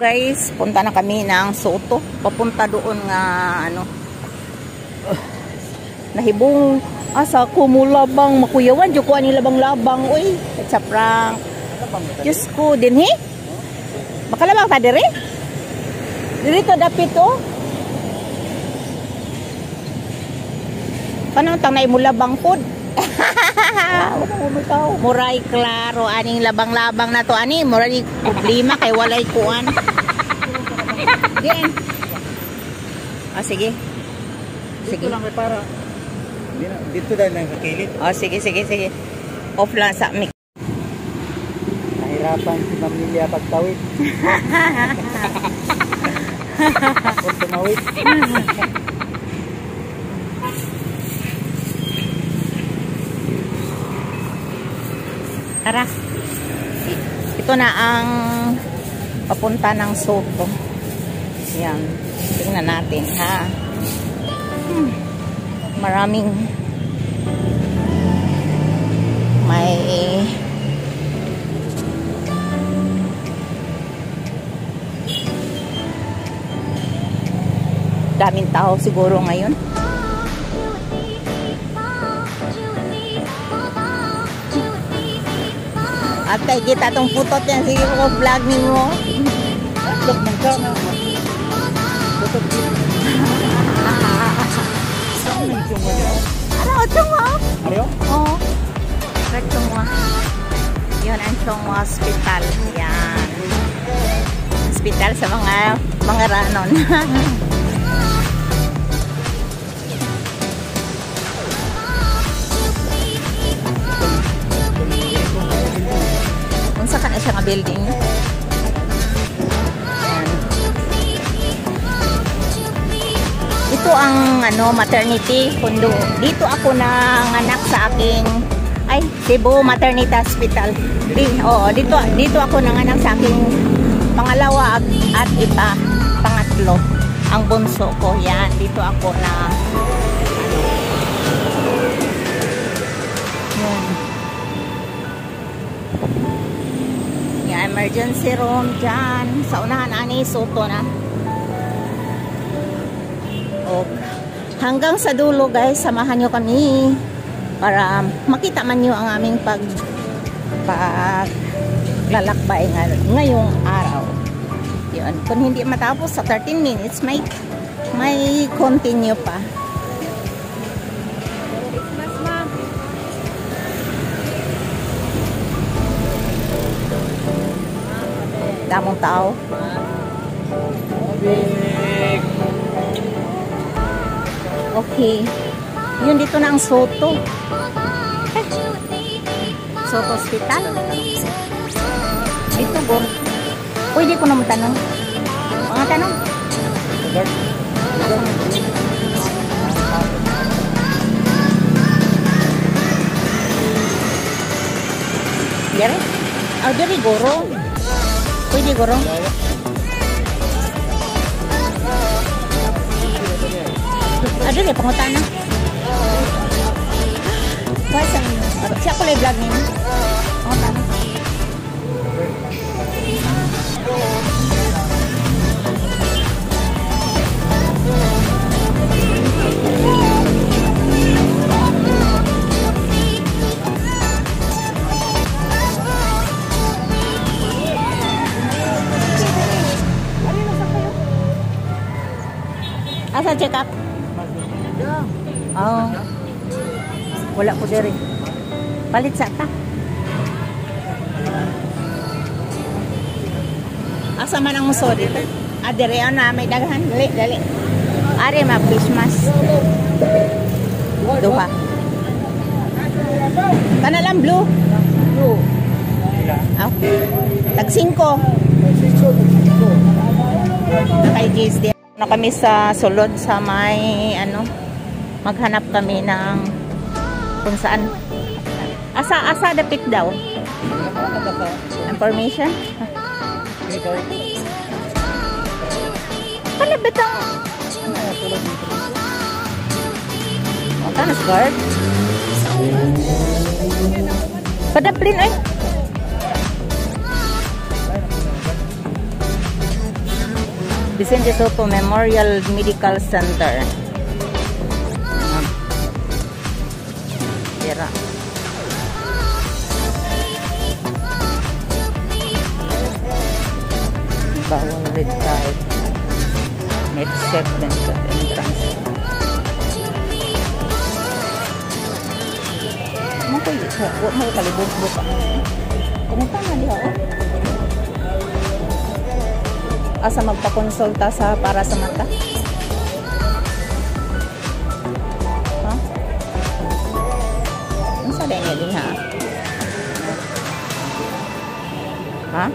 Guys, punta na kami ng Soto. Papunta doon nga ano. Nahibong asa ko mulabang makuyawan jud ko ani labang-labang oy. It's a prank. Diyos ko din he. Makalabang ta dire? Dito dapit oh. Kanang tang nay mulabang pod. Muray klaro aning labang-labang na to ani muray problema kay walay kuan. Diyan. Sige. Sige. Dito lang para dito dahil nang kakilid. Sige. Off lang sa mic. Nahirapan si pamilya pagtawid. Kung tumawid. Tara. Ito na ang papunta ng Soto. Yan. Tingnan natin, ha. Maraming may daming tao siguro ngayon. At kay kita tong putot yan. Sige ko vlog ninyo. Vlog man ka na. Putot din. Saan ang chungwa niya? Ano? Chungwa? Ano? Oo. Chungwa. Yun ang Chungwa Hospital. Yan. Hospital sa mga ranon. Unsa ka na siya nga building? Yan. Ito ang ano maternity kundo. Dito ako nanganak sa aking Cebu Maternity Hospital. Dito ako nanganak sa aking pangalawa at pangatlo. Ang bunso ko yan. Dito ako na emergency room dyan sa unahan ani Soto na. Hanggang sa dulo guys, samahan nyo kami para makita man nyo ang aming paglalakbay ngayong araw. Yun. Kung hindi matapos sa 13 minutes may continue pa. Damong tao. Okay. Yun dito na ang Soto. Soto Hospital. Dito go. Pwede ko naman tanong. Mga tanong. Dere? Dere goro. Pwede goro. Ada deh pengutana. Puasa ini. Siapa boleh vlog ini? Pengutana. Asa check up? Oh. Wala ko diri. Palit sa ta. Asa man ang muso dito? Diri na may daghan. Dali. Ari ma Christmas. Duha. Kana lang blue. Blue. Okay. Tag 5. Kay GSD. Na kami sa sulod sa may maghanap kami ng kung saan asa dapit daw information palabit ang tanas guard padaplin ay Vicente Soto Memorial Medical Center. Tira. Bawal red card. Net set din sa entrance. Huwag mo kalibog-bog. Kumusta na diha o? Asa magpakonsulta sa para sa mata? Ha? Ano sa din din ha? Ha?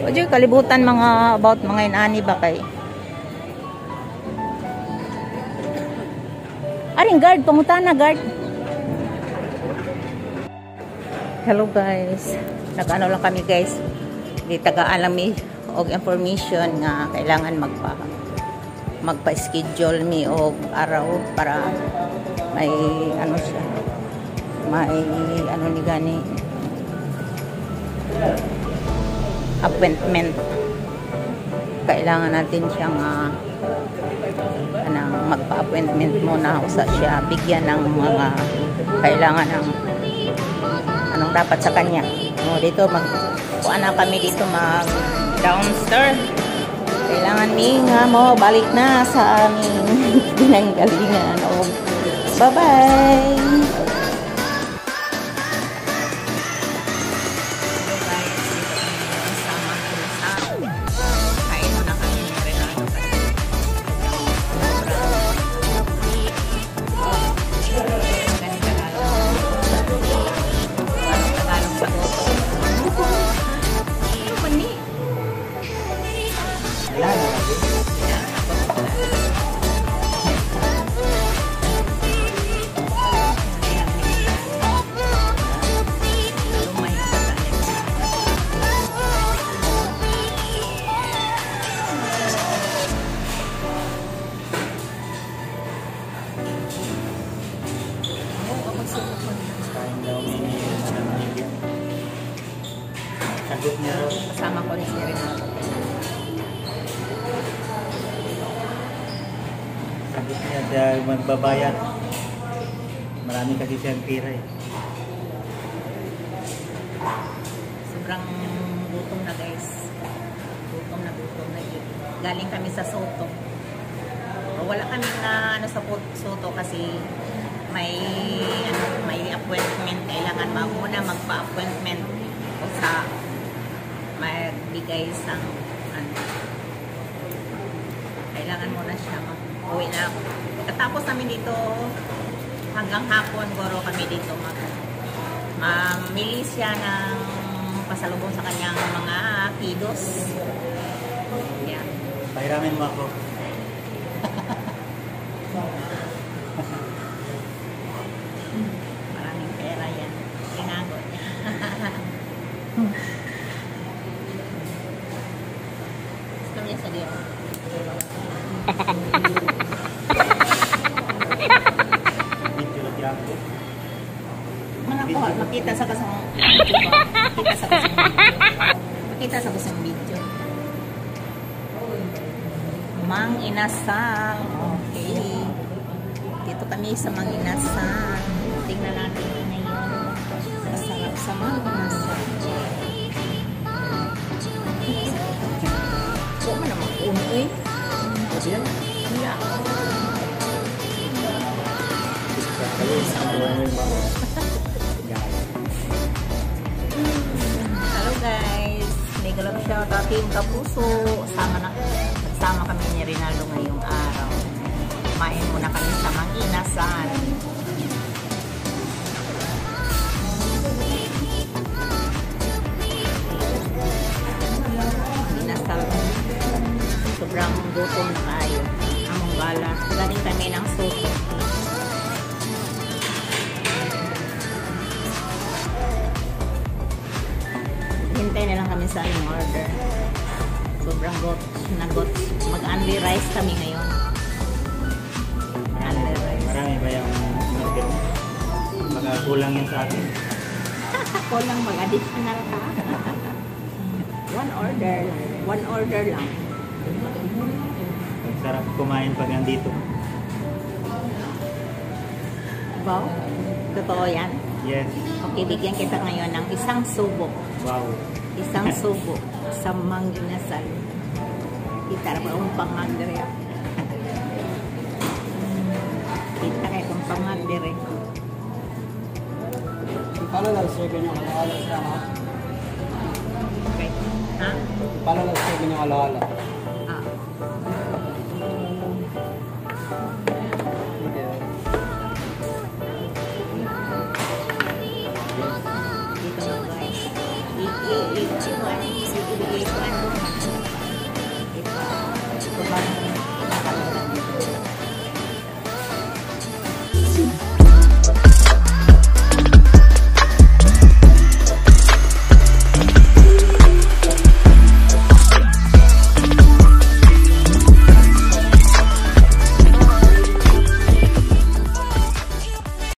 O diyo kalibutan mga about mga inani ba kay? Aring guard, pangutan na guard. Hello guys, nag-ano lang kami guys, di taga-alami og information nga kailangan magpa-schedule mi og araw para may ano siya, may ano ni gani appointment. Kailangan natin siyang magpa-appointment muna usa siya, bigyan ng mga kailangan ng anong dapat sa kanya. O, dito kuha na kami dito downstairs. Kailangan nga mo balik na sa aming pinanggalingan. O, bye-bye! Kasama ko ni Renato. Sagot niya dahil magbabayad. Marami kasi siyang pira eh. Sobrang gutom na guys. Gutom na yun. Galing kami sa Soto. Wala kami na sa Soto kasi may appointment. Kailangan muna magpa-appointment o sa magbigay sa kailangan mo na siya uwi na. Katapos namin dito hanggang hapon goro kami dito mamili siya ng pasalubong sa kanyang mga kiddos. Yeah. Pahiramin mo ako. Maraming pera yan. Tinago niya. Sa dia. Mana ko makita sa kasang video. Mang Inasal. Okay. Dito kami sa Mang Inasal. Tingnan natin ngayon. Masarap sa Mang Inasal. Kok mana makuha eh? Kasi yan? Iya. Hello guys. Nagalap siya ating kapuso. Nagsama kami ni Rinaldo ngayong araw. Kumain muna kami sa Mang Inasal. Sobrang gutom na kayo. Among gala. Galing kami ng Soto. Hintay na lang kami sa aming order. Sobrang gots. Mag-only rice kami ngayon. Only rice. Marami ba yung order? Baka kulang yan sa atin. Kulang mag-additional ka. One order lang. Ang sarap kumain pag nandito. Wow. Totoo yan. Yes. Okay, bigyan kita ngayon ng isang subo. Wow. Isang subo sa manginasal. Kita ba ang pangandere? Kita kayo kung pangandere. Paano lang sir yung alaala sa Okay. Ha? Paano lang sir yung alaala?